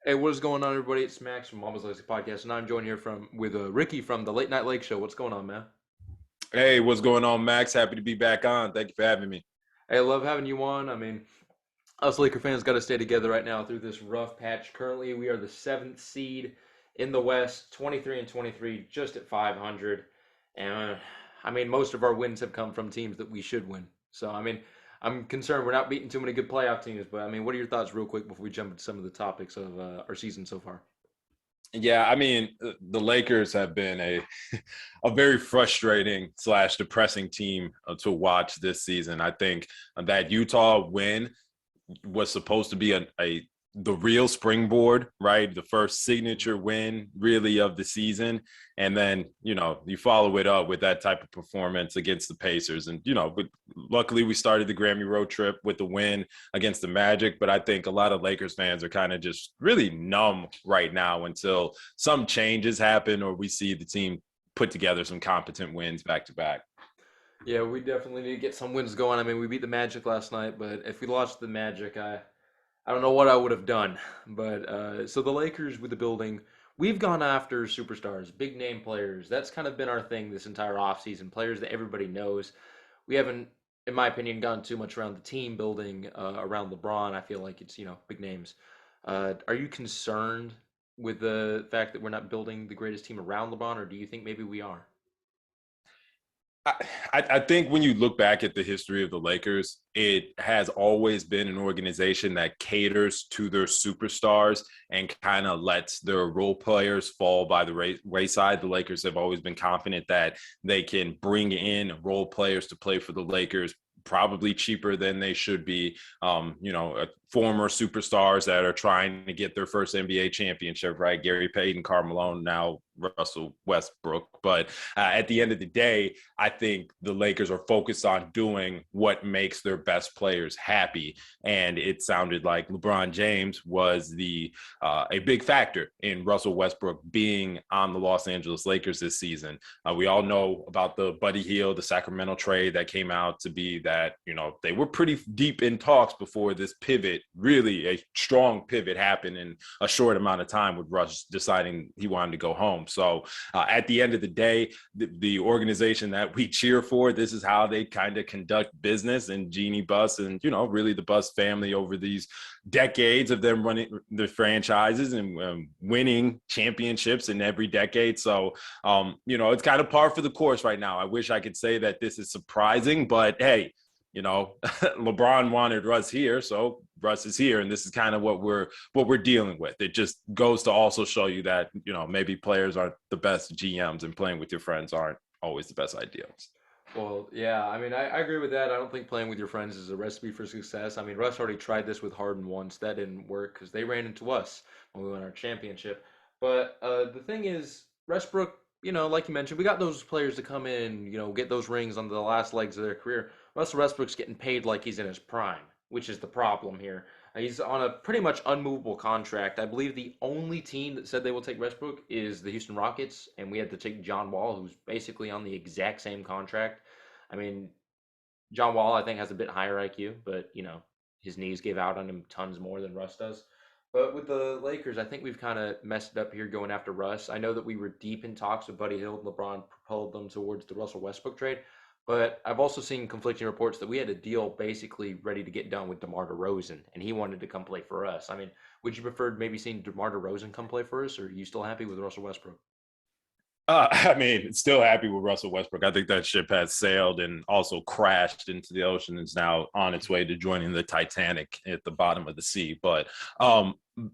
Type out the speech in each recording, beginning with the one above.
Hey, what is going on, everybody? It's Max from Mambas podcast, and I'm joined here with Ricky from the Late Night Lake Show. What's going on, man? Hey, what's going on, Max? Happy to be back on. Thank you for having me. Hey, I love having you on. I mean, us Laker fans got to stay together right now through this rough patch. Currently, we are the seventh seed in the West, 23 and 23, just at 500. And I mean, most of our wins have come from teams that we should win. So, I mean, I'm concerned we're not beating too many good playoff teams. But I mean, what are your thoughts, real quick, before we jump into some of the topics of our season so far? Yeah, I mean, the Lakers have been a a very frustrating slash depressing team to watch this season. I think that Utah win was supposed to be the real springboard, right? The first signature win really of the season. And then, you follow it up with that type of performance against the Pacers. And, but luckily we started the Grammy road trip with the win against the Magic. But I think a lot of Lakers fans are kind of just really numb right now until some changes happen or we see the team put together some competent wins back to back. Yeah, we definitely need to get some wins going. I mean, we beat the Magic last night, but if we lost the Magic, I don't know what I would have done. But so the Lakers with the building, we've gone after superstars, big name players. That's kind of been our thing this entire offseason. Players that everybody knows. We haven't, in my opinion, gone too much around the team building around LeBron. I feel like it's big names. Are you concerned with the fact that we're not building the greatest team around LeBron, or do you think maybe we are? I, I think when you look back at the history of the Lakers, it has always been an organization that caters to their superstars and kind of lets their role players fall by the wayside. The Lakers have always been confident that they can bring in role players to play for the Lakers probably cheaper than they should be. Former superstars that are trying to get their first NBA championship, right? Gary Payton, Karl Malone, now Russell Westbrook. But at the end of the day, I think the Lakers are focused on doing what makes their best players happy. And it sounded like LeBron James was a big factor in Russell Westbrook being on the Los Angeles Lakers this season. We all know about the Buddy Hield, the Sacramento trade that came out to be that, they were pretty deep in talks before this pivot, really a strong pivot happened in a short amount of time with Russ deciding he wanted to go home. So at the end of the day, the organization that we cheer for, this is how they kind of conduct business. And Jeannie Buss and, really the Buss family over these decades of them running the franchises and winning championships in every decade. So, it's kind of par for the course right now. I wish I could say that this is surprising, but hey, LeBron wanted Russ here, so Russ is here, and this is kind of what we're dealing with. It just goes to also show you that maybe players aren't the best GMs, and playing with your friends aren't always the best ideas. Well, yeah, I mean, I agree with that. I don't think playing with your friends is a recipe for success. I mean, Russ already tried this with Harden once. That didn't work because they ran into us when we won our championship. But the thing is, Westbrook, like you mentioned, we got those players to come in, get those rings on the last legs of their career. Russell Westbrook's getting paid like he's in his prime, which is the problem here. He's on a pretty much unmovable contract. I believe the only team that said they will take Westbrook is the Houston Rockets, and we had to take John Wall, who's basically on the exact same contract. I mean, John Wall, I think, has a bit higher IQ, but his knees give out on him tons more than Russ does. But with the Lakers, I think we've kind of messed it up here going after Russ. I know that we were deep in talks with Buddy Hield. LeBron propelled them towards the Russell Westbrook trade. But I've also seen conflicting reports that we had a deal basically ready to get done with DeMar DeRozan, and he wanted to come play for us. I mean, would you prefer maybe seeing DeMar DeRozan come play for us, or are you still happy with Russell Westbrook? I mean, still happy with Russell Westbrook. I think that ship has sailed and also crashed into the ocean and is now on its way to joining the Titanic at the bottom of the sea. But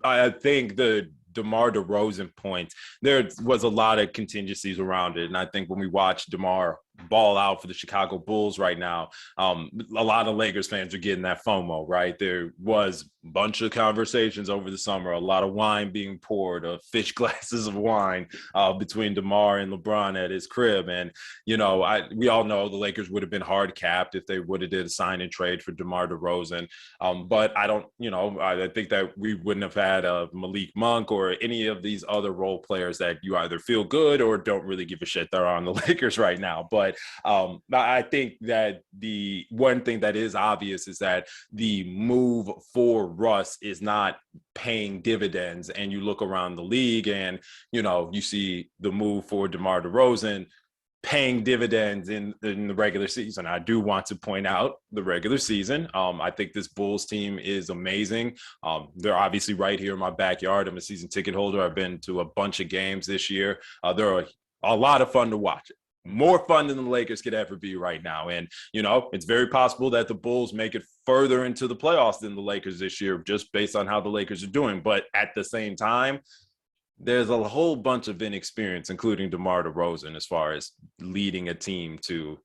I think the DeMar DeRozan point, there was a lot of contingencies around it. And I think when we watch DeMar ball out for the Chicago Bulls right now, a lot of Lakers fans are getting that FOMO, right? There was a bunch of conversations over the summer, a lot of wine being poured, fish glasses of wine between DeMar and LeBron at his crib. And, we all know the Lakers would have been hard capped if they would have did a sign and trade for DeMar DeRozan. But I don't, I think that we wouldn't have had Malik Monk or any of these other role players that you either feel good or don't really give a shit that are on the Lakers right now. But I think that the one thing that is obvious is that the move for Russ is not paying dividends. And you look around the league and, you see the move for DeMar DeRozan paying dividends in the regular season. I do want to point out the regular season. I think this Bulls team is amazing. They're obviously right here in my backyard. I'm a season ticket holder. I've been to a bunch of games this year. They're a lot of fun to watch. More fun than the Lakers could ever be right now. And, it's very possible that the Bulls make it further into the playoffs than the Lakers this year, just based on how the Lakers are doing. But at the same time, there's a whole bunch of inexperience, including DeMar DeRozan, as far as leading a team to,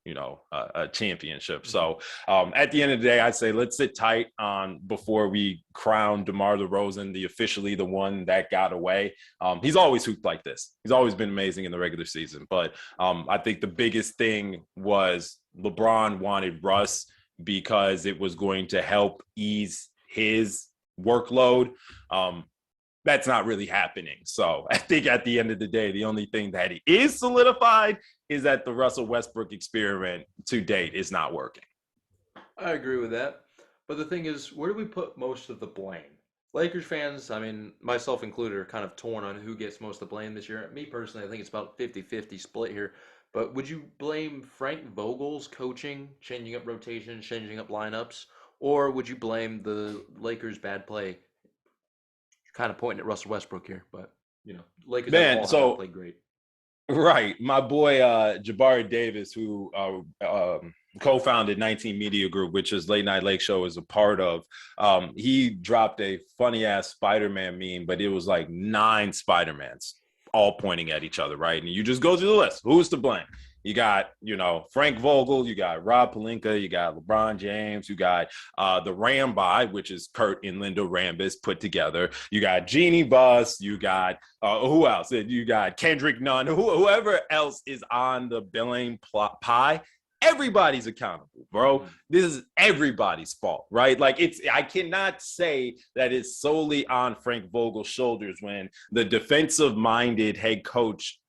a championship. So at the end of the day, I'd say let's sit tight on before we crown DeMar DeRozan officially the one that got away. He's always hooped like this. He's always been amazing in the regular season. But I think the biggest thing was LeBron wanted Russ because it was going to help ease his workload. That's not really happening. So I think at the end of the day, the only thing that is solidified is that the Russell Westbrook experiment to date is not working. I agree with that. But the thing is, where do we put most of the blame? Lakers fans, I mean, myself included, are kind of torn on who gets most of the blame this year. Me personally, I think it's about 50-50 split here. But would you blame Frank Vogel's coaching, changing up rotations, changing up lineups? Or would you blame the Lakers' bad play? Kind of pointing at Russell Westbrook here, but Lakers as a Man, whole have not so played great. right, my boy Jabari Davis, who co-founded 19 Media Group, which is Late Night Lake Show is a part of, he dropped a funny ass Spider-Man meme, but it was like 9 Spider-Mans all pointing at each other, right? And you just go through the list. Who's to blame? You got, Frank Vogel, you got Rob Pelinka, you got LeBron James, you got the Rambi, which is Kurt and Linda Rambis put together. You got Jeannie Buss, you got who else? You got Kendrick Nunn, whoever else is on the billing pie. Everybody's accountable, bro. This is everybody's fault, right? Like I cannot say that it's solely on Frank Vogel's shoulders when the defensive-minded head coach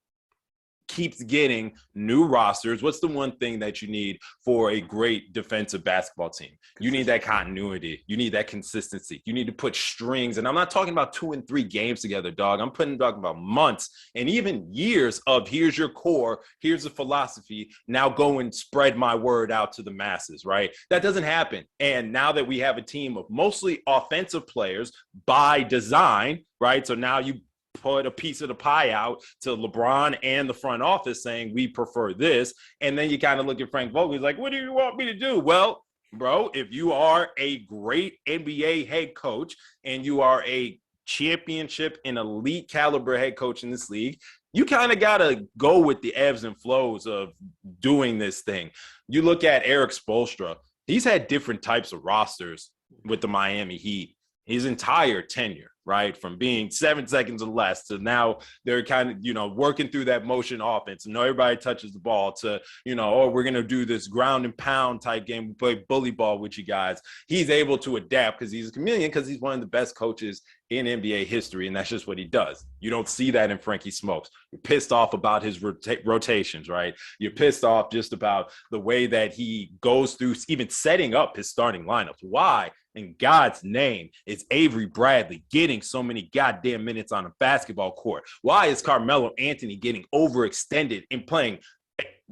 keeps getting new rosters. What's the one thing that you need for a great defensive basketball team? You need that continuity. You need that consistency. You need to put strings. And I'm not talking about 2 and 3 games together, dog. I'm talking about months and even years of here's your core, here's the philosophy. Now go and spread my word out to the masses, right? That doesn't happen. And now that we have a team of mostly offensive players by design, right? So now you put a piece of the pie out to LeBron and the front office saying, we prefer this. And then you kind of look at Frank Vogel. He's like, what do you want me to do? Well, bro, if you are a great NBA head coach and you are a championship and elite caliber head coach in this league, you kind of got to go with the ebbs and flows of doing this thing. You look at Eric Spoelstra. He's had different types of rosters with the Miami Heat his entire tenure, right? From being 7 seconds or less to now they're kind of, working through that motion offense. And everybody touches the ball to, oh, we're going to do this ground and pound type game. We play bully ball with you guys. He's able to adapt because he's a chameleon, because he's one of the best coaches in NBA history. And that's just what he does. You don't see that in Frankie Smokes. You're pissed off about his rotations, right? You're pissed off just about the way that he goes through even setting up his starting lineups. Why? In God's name, is Avery Bradley getting so many goddamn minutes on a basketball court? Why is Carmelo Anthony getting overextended and playing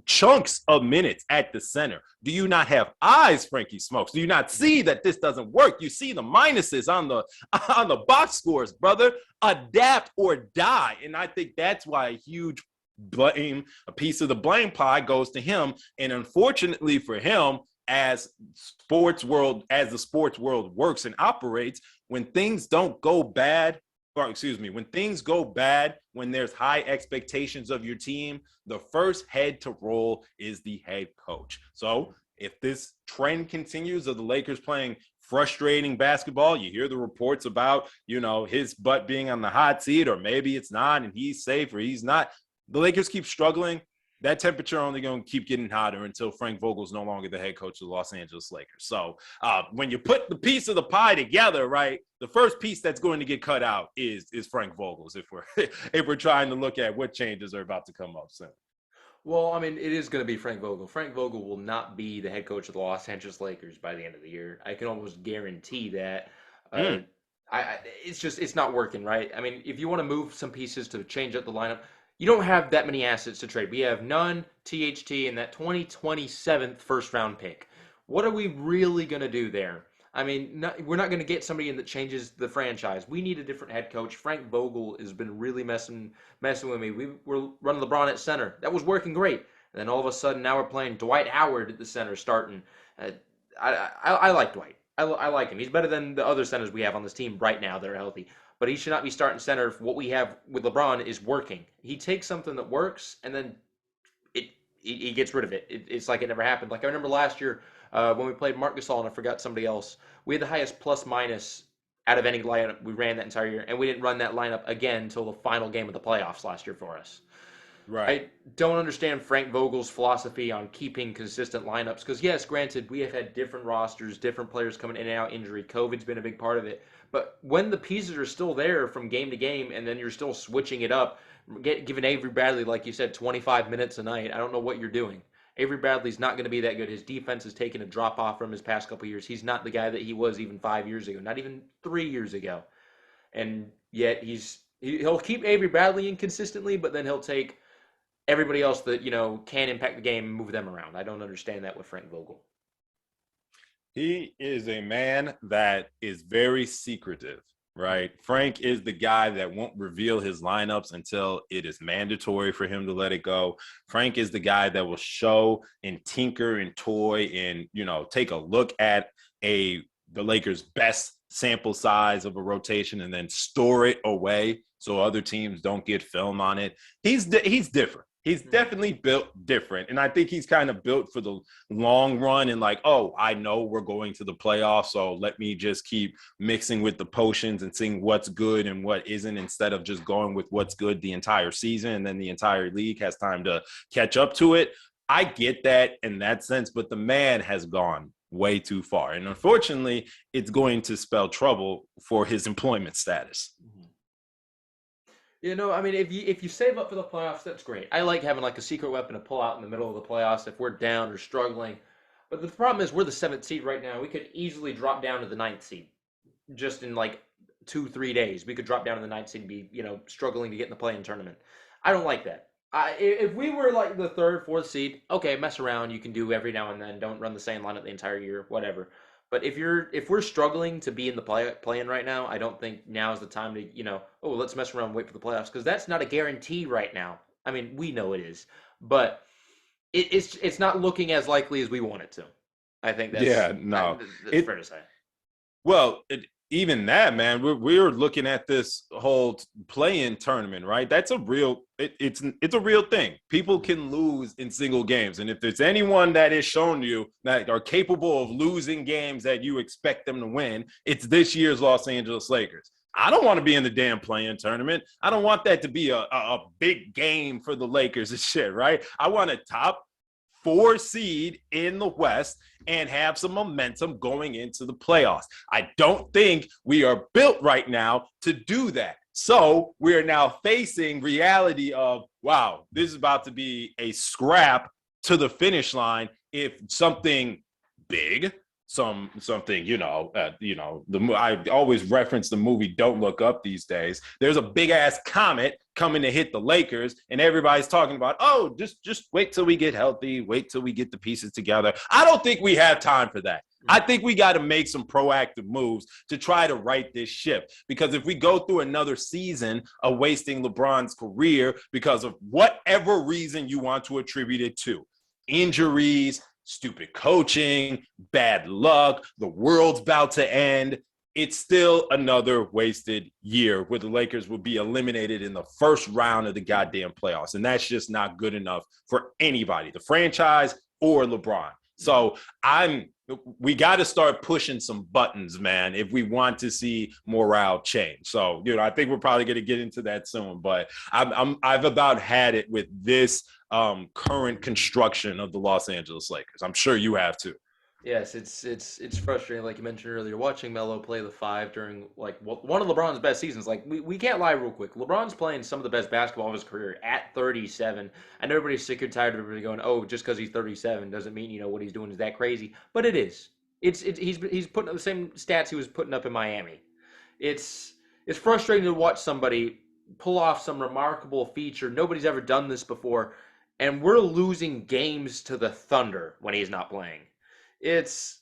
chunks of minutes at the center? Do you not have eyes, Frankie Smokes? Do you not see that this doesn't work? You see the minuses on the box scores, brother. Adapt or die. And I think that's why a huge blame, a piece of the blame pie goes to him. And unfortunately for him, as the sports world works and operates, when things don't go bad, when things go bad, when there's high expectations of your team, the first head to roll is the head coach. So if this trend continues of the Lakers playing frustrating basketball, you hear the reports about, his butt being on the hot seat, or maybe it's not and he's safe or he's not. The Lakers keep struggling. That temperature only going to keep getting hotter until Frank Vogel's no longer the head coach of the Los Angeles Lakers. So when you put the piece of the pie together, right, the first piece that's going to get cut out is Frank Vogel's if we're trying to look at what changes are about to come up soon. Well, I mean, it is going to be Frank Vogel. Frank Vogel will not be the head coach of the Los Angeles Lakers by the end of the year. I can almost guarantee that. Mm. it's not working, right? I mean, if you want to move some pieces to change up the lineup, you don't have that many assets to trade. We have none, THT, and that 2027 first round pick. What are we really going to do there? I mean, we're not going to get somebody in that changes the franchise. We need a different head coach. Frank Vogel has been really messing with me. We were running LeBron at center. That was working great. And then all of a sudden, now we're playing Dwight Howard at the center, starting. Uh, I like Dwight. I like him. He's better than the other centers we have on this team right now that are healthy. But he should not be starting center if what we have with LeBron is working. He takes something that works and then it he gets rid of it. It's like it never happened. Like I remember last year when we played Marc Gasol and I forgot somebody else. We had the highest plus minus out of any lineup we ran that entire year, and we didn't run that lineup again until the final game of the playoffs last year for us. Right. I don't understand Frank Vogel's philosophy on keeping consistent lineups because, yes, granted, we have had different rosters, different players coming in and out, injury. COVID's been a big part of it. But when the pieces are still there from game to game and then you're still switching it up, giving Avery Bradley, like you said, 25 minutes a night, I don't know what you're doing. Avery Bradley's not going to be that good. His defense has taken a drop off from his past couple years. He's not the guy that he was even 5 years ago, not even 3 years ago. And yet he'll keep Avery Bradley in consistently, but then he'll take everybody else that can impact the game and move them around. I don't understand that with Frank Vogel. He is a man that is very secretive, right? Frank is the guy that won't reveal his lineups until it is mandatory for him to let it go. Frank is the guy that will show and tinker and toy and, take a look at the Lakers' best sample size of a rotation and then store it away so other teams don't get film on it. He's different. He's definitely built different. And I think he's kind of built for the long run and like, oh, I know we're going to the playoffs, so let me just keep mixing with the potions and seeing what's good and what isn't instead of just going with what's good the entire season and then the entire league has time to catch up to it. I get that in that sense, but the man has gone way too far. And unfortunately, it's going to spell trouble for his employment status. I mean, if you save up for the playoffs, that's great. I like having like a secret weapon to pull out in the middle of the playoffs if we're down or struggling. But the problem is we're the seventh seed right now. We could easily drop down to the ninth seed just in like 2-3 days. We could drop down to the ninth seed and be struggling to get in the play-in tournament. I don't like that. If we were like the third, fourth seed, okay, mess around. You can do every now and then. Don't run the same lineup the entire year, whatever. But if we're struggling to be in the play-in right now, I don't think now is the time to let's mess around and wait for the playoffs because that's not a guarantee right now. I mean, we know it is, but it's not looking as likely as we want it to. I think Yeah, no, that's it fair to say. well, even that, man, we're looking at this whole play-in tournament, right? That's a real it's a real thing. People can lose in single games, and if there's anyone that is shown to you that are capable of losing games that you expect them to win, it's this year's Los Angeles Lakers. I don't want to be in the damn play-in tournament. I don't want that to be a big game for the Lakers and shit, right? I want a top 4 seed in the West and have some momentum going into the playoffs. I don't think we are built right now to do that. So we are now facing reality of, wow, this is about to be a scrap to the finish line if something big, something I always reference the movie Don't Look Up these days. There's a big ass comet coming to hit the Lakers and everybody's talking about, oh, just wait till we get healthy, wait till we get the pieces together. I don't think we have time for that. I think we got to make some proactive moves to try to right this ship, because if we go through another season of wasting LeBron's career because of whatever reason you want to attribute it to, injuries, stupid coaching, bad luck, the world's about to end, it's still another wasted year where the Lakers will be eliminated in the first round of the goddamn playoffs. And that's just not good enough for anybody, the franchise or LeBron. So we got to start pushing some buttons, man, if we want to see morale change. So, I think we're probably going to get into that soon, but I've about had it with this current construction of the Los Angeles Lakers. I'm sure you have too. Yes, it's frustrating, like you mentioned earlier, watching Melo play the five during like one of LeBron's best seasons. Like we can't lie real quick. LeBron's playing some of the best basketball of his career at 37. I know everybody's sick and tired of everybody going, oh, just because he's 37 doesn't mean what he's doing is that crazy. But it is. He's putting up the same stats he was putting up in Miami. It's it's frustrating to watch somebody pull off some remarkable feature. Nobody's ever done this before, and we're losing games to the Thunder when he's not playing. It's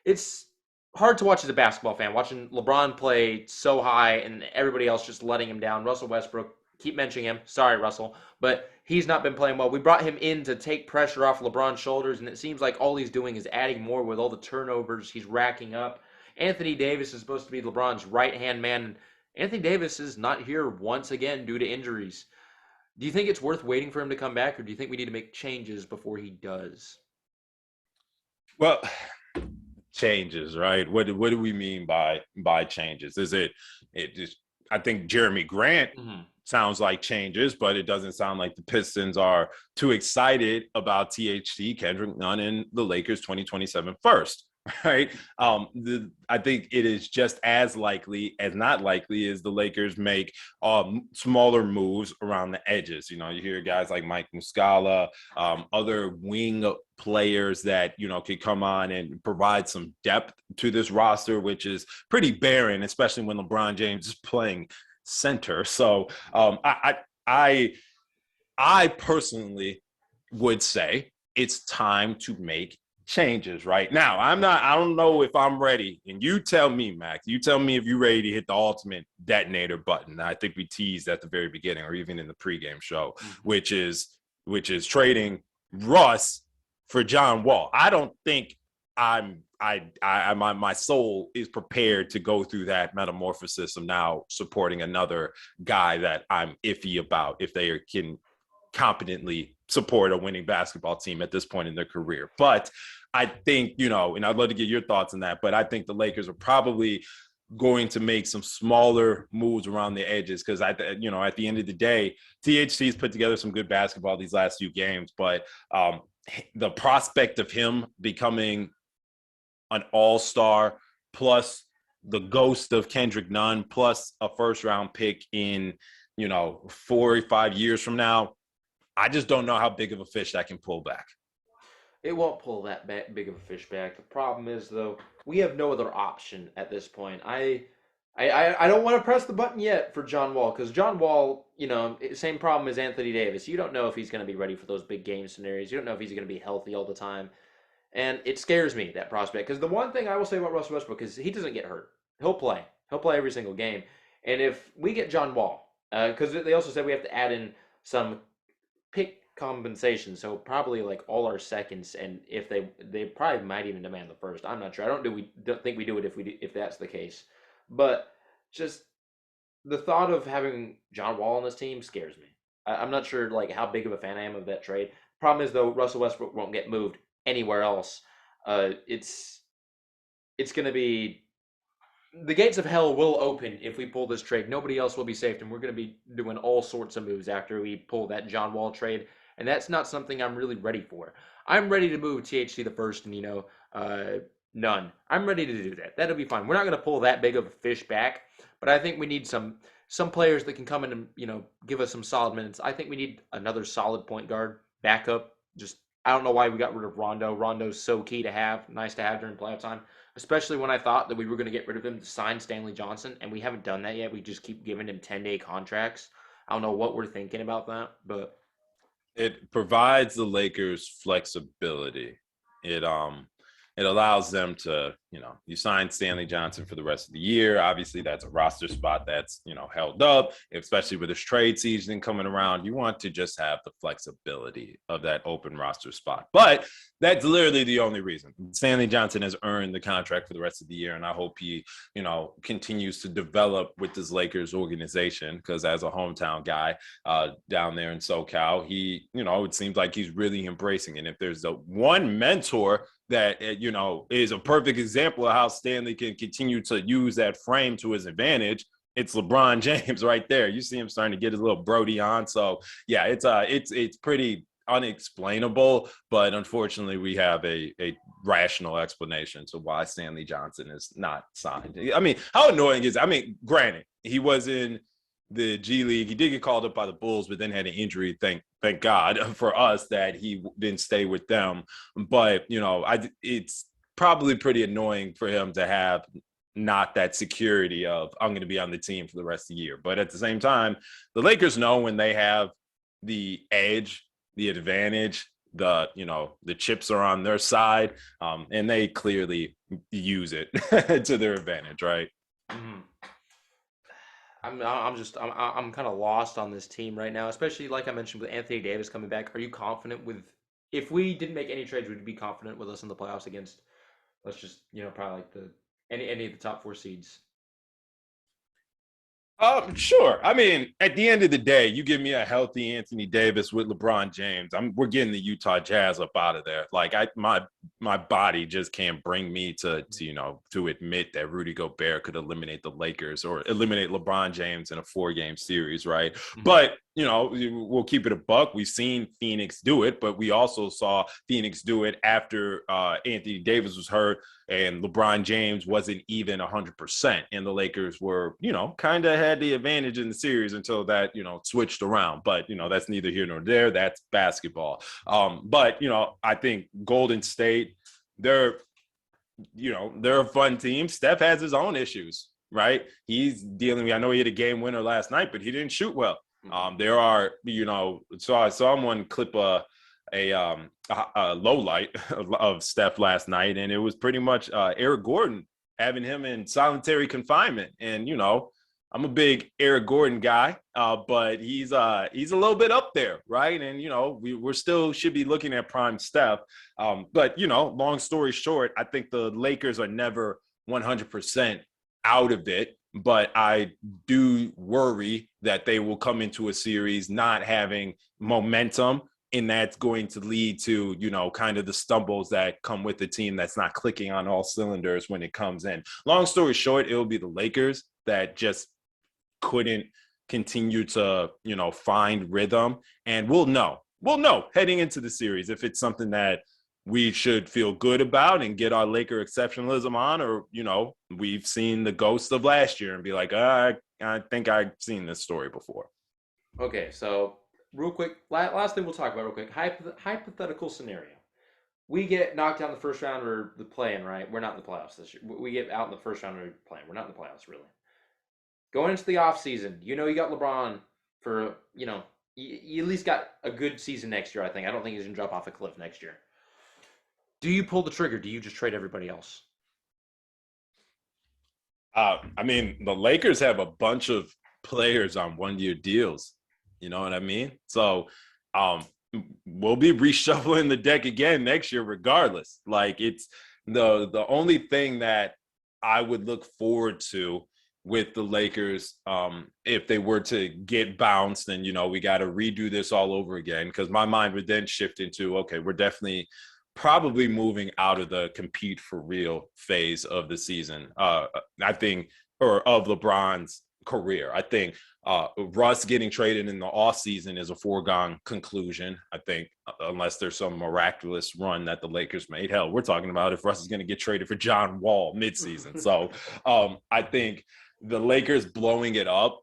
it's hard to watch as a basketball fan, watching LeBron play so high and everybody else just letting him down. Russell Westbrook, keep mentioning him. Sorry, Russell, but he's not been playing well. We brought him in to take pressure off LeBron's shoulders, and it seems like all he's doing is adding more with all the turnovers he's racking up. Anthony Davis is supposed to be LeBron's right hand man, and Anthony Davis is not here once again due to injuries. Do you think it's worth waiting for him to come back, or do you think we need to make changes before he does? Well, changes, right? What do we mean by changes? Is it just I think Jeremy Grant Mm-hmm. sounds like changes, but it doesn't sound like the Pistons are too excited about THT, Kendrick Nunn, and the Lakers 2027 first. Right. I think it is just as likely as not likely as the Lakers make smaller moves around the edges. You know, you hear guys like Mike Muscala, other wing players that, you know, could come on and provide some depth to this roster, which is pretty barren, especially when LeBron James is playing center. So I personally would say it's time to make changes right now. I don't know if I'm ready. And you tell me, Max, you tell me if you're ready to hit the ultimate detonator button. I think we teased at the very beginning or even in the pregame show, Mm-hmm. which is trading Russ for John Wall. I don't think my soul is prepared to go through that metamorphosis of now supporting another guy that I'm iffy about if they can competently support a winning basketball team at this point in their career. But I think, you know, and I'd love to get your thoughts on that, but I think the Lakers are probably going to make some smaller moves around the edges because you know, at the end of the day, THC's put together some good basketball these last few games, but the prospect of him becoming an all-star plus the ghost of Kendrick Nunn plus a first-round pick in, you know, 4 or 5 years from now, I just don't know how big of a fish that can pull back. It won't pull that big of a fish back. The problem is, though, we have no other option at this point. I don't want to press the button yet for John Wall because John Wall, you know, same problem as Anthony Davis. You don't know if he's going to be ready for those big game scenarios. You don't know if he's going to be healthy all the time, and it scares me that prospect. Because the one thing I will say about Russell Westbrook is he doesn't get hurt. He'll play. He'll play every single game. And if we get John Wall, because they also said we have to add in some pick compensation, so probably like all our seconds, and if they probably might even demand the first. I'm not sure. Don't think we do it if that's the case. But just the thought of having John Wall on this team scares me. I'm not sure like how big of a fan I am of that trade. Problem is though, Russell Westbrook won't get moved anywhere else. It's going to be the gates of hell will open if we pull this trade. Nobody else will be safe, and we're going to be doing all sorts of moves after we pull that John Wall trade, and that's not something I'm really ready for. I'm ready to move THC the first, and none. I'm ready to do that. That'll be fine. We're not going to pull that big of a fish back, but I think we need some players that can come in and give us some solid minutes. I think we need another solid point guard backup. Just I don't know why we got rid of Rondo. Rondo's so key to have, nice to have during playoff time, especially when I thought that we were going to get rid of him to sign Stanley Johnson, and we haven't done that yet. We just keep giving him 10-day contracts. I don't know what we're thinking about that, but It provides the Lakers flexibility. It allows them to, you know, you sign Stanley Johnson for the rest of the year. Obviously, that's a roster spot that's, you know, held up, especially with this trade season coming around. You want to just have the flexibility of that open roster spot. But that's literally the only reason. Stanley Johnson has earned the contract for the rest of the year, and I hope he, you know, continues to develop with this Lakers organization because as a hometown guy down there in SoCal, he, you know, it seems like he's really embracing it. And if there's the one mentor that, you know, is a perfect example of how Stanley can continue to use that frame to his advantage, it's LeBron James right there. You see him starting to get his little Brody on. So yeah, it's pretty unexplainable, but unfortunately we have a rational explanation to why Stanley Johnson is not signed. I mean, how annoying is it? I mean, granted, he was in the G League. He did get called up by the Bulls, but then had an injury. Thank God for us that he didn't stay with them. But you know, it's probably pretty annoying for him to have not that security of I'm going to be on the team for the rest of the year. But at the same time, the Lakers know when they have the edge, the advantage, the chips are on their side, and they clearly use it to their advantage, right? Mhm. I'm kind of lost on this team right now, especially like I mentioned with Anthony Davis coming back. Are you confident with if we didn't make any trades, would you be confident with us in the playoffs against let's just probably like the any of the top four seeds? Sure. I mean, at the end of the day, you give me a healthy Anthony Davis with LeBron James. We're getting the Utah Jazz up out of there. Like my body just can't bring me to admit that Rudy Gobert could eliminate the Lakers or eliminate LeBron James in a 4-game series, right? Mhm. But we'll keep it a buck. We've seen Phoenix do it, but we also saw Phoenix do it after Anthony Davis was hurt and LeBron James wasn't even 100%. And the Lakers were, kind of had the advantage in the series until that, switched around. But, that's neither here nor there. That's basketball. But, I think Golden State, they're, they're a fun team. Steph has his own issues, right? He's dealing with, I know he had a game winner last night, but he didn't shoot well. Mhm. There are, so I saw one clip a low light of Steph last night, and it was pretty much Eric Gordon having him in solitary confinement. And I'm a big Eric Gordon guy, but he's a little bit up there, right? And we're still should be looking at prime Steph. But long story short, I think the Lakers are never 100% out of it. But I do worry that they will come into a series not having momentum, and that's going to lead to kind of the stumbles that come with the team that's not clicking on all cylinders when it comes in. Long story short, it will be the Lakers that just couldn't continue to find rhythm, and we'll know heading into the series if it's something that we should feel good about and get our Laker exceptionalism on, or we've seen the ghost of last year and be like, I think I've seen this story before. Okay, so real quick, last thing we'll talk about real quick. Hypothetical scenario. We get knocked down the first round or the play-in, right? We're not in the playoffs this year. We get out in the first round or playing. We're not in the playoffs, really. Going into the off season, you got LeBron for, you at least got a good season next year, I think. I don't think he's going to drop off a cliff next year. Do you pull the trigger? Do you just trade everybody else? I mean, the Lakers have a bunch of players on 1-year deals. You know what I mean? So, um, we'll be reshuffling the deck again next year, regardless. Like it's the only thing that I would look forward to with the Lakers, if they were to get bounced, and we got to redo this all over again, because my mind would then shift into, okay, we're definitely probably moving out of the compete for real phase of the season. I think, or of LeBron's career. I think Russ getting traded in the offseason is a foregone conclusion. I think, unless there's some miraculous run that the Lakers made. Hell, we're talking about if Russ is going to get traded for John Wall midseason. So I think the Lakers blowing it up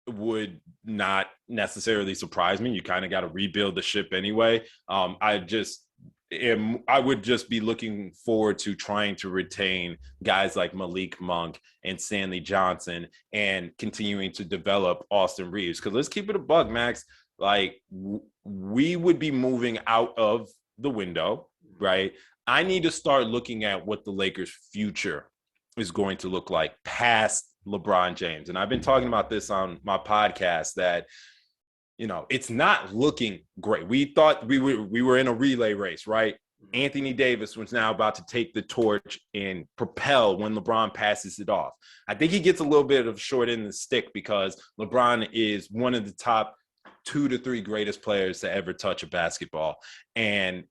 would not necessarily surprise me. You kind of got to rebuild the ship anyway. I would just be looking forward to trying to retain guys like Malik Monk and Stanley Johnson and continuing to develop Austin Reeves. Because let's keep it a bug, Max. Like, we would be moving out of the window, right? I need to start looking at what the Lakers' future is going to look like past LeBron James. And I've been talking about this on my podcast that it's not looking great. We thought we were in a relay race, right? Anthony Davis was now about to take the torch and propel when LeBron passes it off. I think he gets a little bit of short end of the stick because LeBron is one of the top 2 to 3 greatest players to ever touch a basketball. And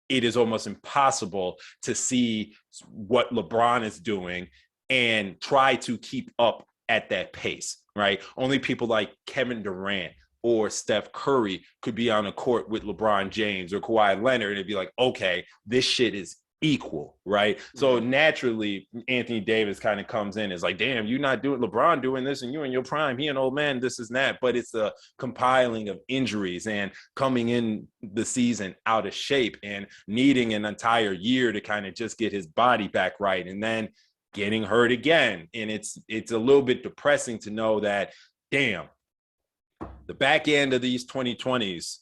it is almost impossible to see what LeBron is doing and try to keep up at that pace, right? Only people like Kevin Durant or Steph Curry could be on a court with LeBron James or Kawhi Leonard, and it'd be like, okay, this shit is equal, right? Mm-hmm. So naturally, Anthony Davis kind of comes in as like, damn, you're not doing LeBron doing this, and you in your prime, he an old man, this is that. But it's a compiling of injuries and coming in the season out of shape and needing an entire year to kind of just get his body back right. And then getting hurt again. And it's a little bit depressing to know that, damn, the back end of these 2020s,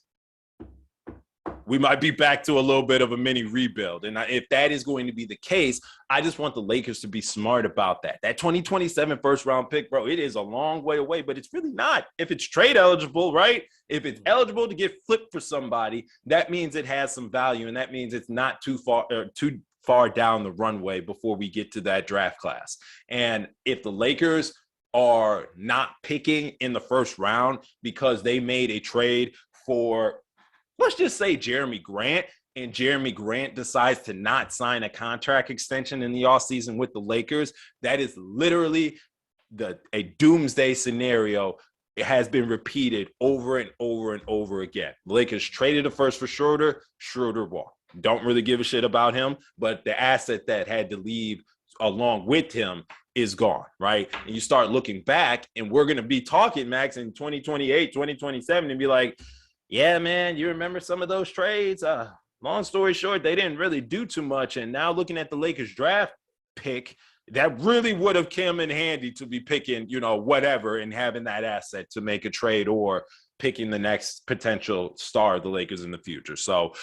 we might be back to a little bit of a mini rebuild. And if that is going to be the case, I just want the Lakers to be smart about that. That 2027 first round pick, bro, it is a long way away, but it's really not. If it's trade eligible, right? If it's eligible to get flipped for somebody, that means it has some value. And that means it's not too far down the runway before we get to that draft class. And if the Lakers are not picking in the first round because they made a trade for, let's just say, Jeremy Grant, and Jeremy Grant decides to not sign a contract extension in the offseason with the Lakers, that is literally a doomsday scenario. It has been repeated over and over and over again. The Lakers traded a first for Schroeder. Schroeder walked. Don't really give a shit about him, but the asset that had to leave along with him is gone, right? And you start looking back, and we're going to be talking, Max, in 2028, 2027, and be like, yeah, man, you remember some of those trades? Long story short, they didn't really do too much. And now looking at the Lakers draft pick, that really would have come in handy to be picking, whatever, and having that asset to make a trade or picking the next potential star of the Lakers in the future. So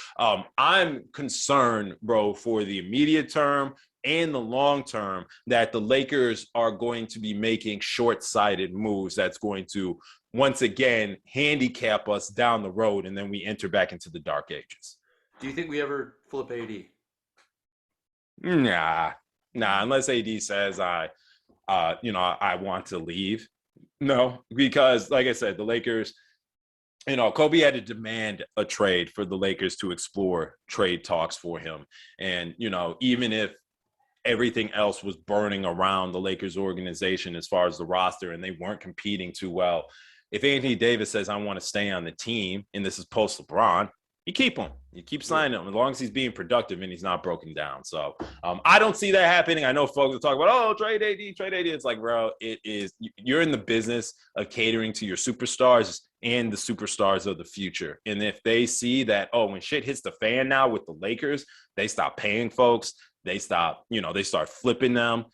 I'm concerned, bro, for the immediate term and the long term that the Lakers are going to be making short-sighted moves that's going to once again handicap us down the road, and then we enter back into the dark ages. Do you think we ever flip AD? Nah, unless AD says I want to leave. No, because like I said, the Lakers, Kobe had to demand a trade for the Lakers to explore trade talks for him. And, even if everything else was burning around the Lakers organization as far as the roster and they weren't competing too well, if Anthony Davis says, I want to stay on the team, and this is post LeBron, you keep him. You keep signing him as long as he's being productive and he's not broken down. So I don't see that happening. I know folks are talking about, trade AD, trade AD. It's like, bro, you're in the business of catering to your superstars and the superstars of the future. And if they see that, when shit hits the fan now with the Lakers, they stop paying folks, they stop, they start flipping them.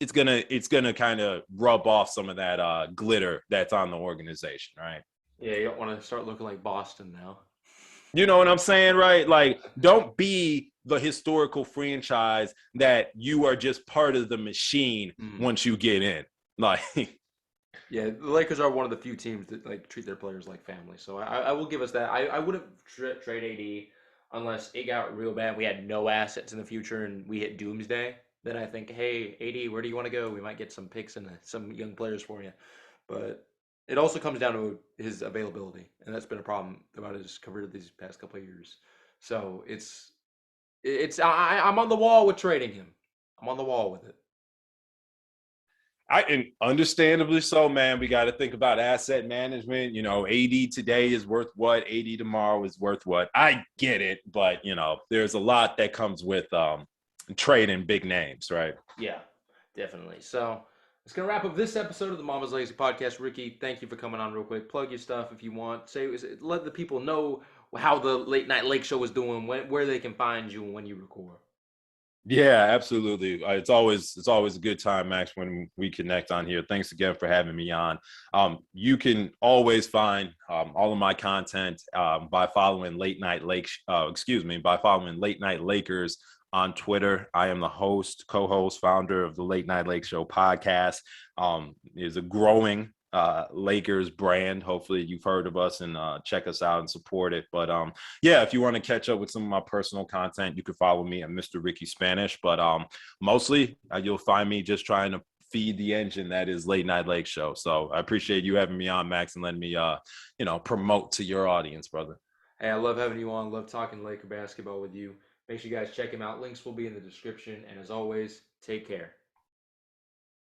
It's gonna kind of rub off some of that glitter that's on the organization, right? Yeah, you don't want to start looking like Boston now. You know what I'm saying, right? Like, don't be the historical franchise that you are just part of the machine once you get in. Like, yeah, the Lakers are one of the few teams that treat their players like family. So I will give us that. I wouldn't trade AD unless it got real bad. We had no assets in the future and we hit doomsday. Then I think, hey, AD, where do you want to go? We might get some picks and some young players for you. But it also comes down to his availability, and that's been a problem throughout his career these past couple of years. So I'm on the wall with trading him. I'm on the wall with it. and understandably so, man. We got to think about asset management. AD today is worth what? AD tomorrow is worth what? I get it, but there's a lot that comes with trading big names, right? Yeah, definitely. So it's gonna wrap up this episode of the Mama's Legacy Podcast. Ricky, thank you for coming on real quick. Plug your stuff if you want. Let the people know how the Late Night Lake Show is doing, where they can find you, and when you record. Yeah, absolutely. It's always a good time, Max, when we connect on here. Thanks again for having me on. You can always find all of my content by following by following Late Night Lakers on Twitter. I am the co-host, founder of the Late Night Lake Show podcast. Is a growing Lakers brand. Hopefully you've heard of us and check us out and support it. But if you want to catch up with some of my personal content, you can follow me at Mr. Ricky Spanish. But mostly you'll find me just trying to feed the engine that is Late Night Lake Show. So I appreciate you having me on, Max, and letting me promote to your audience, brother. Hey, I love having you on. Love talking Laker basketball with you. Make sure you guys check him out. Links will be in the description. And as always, take care.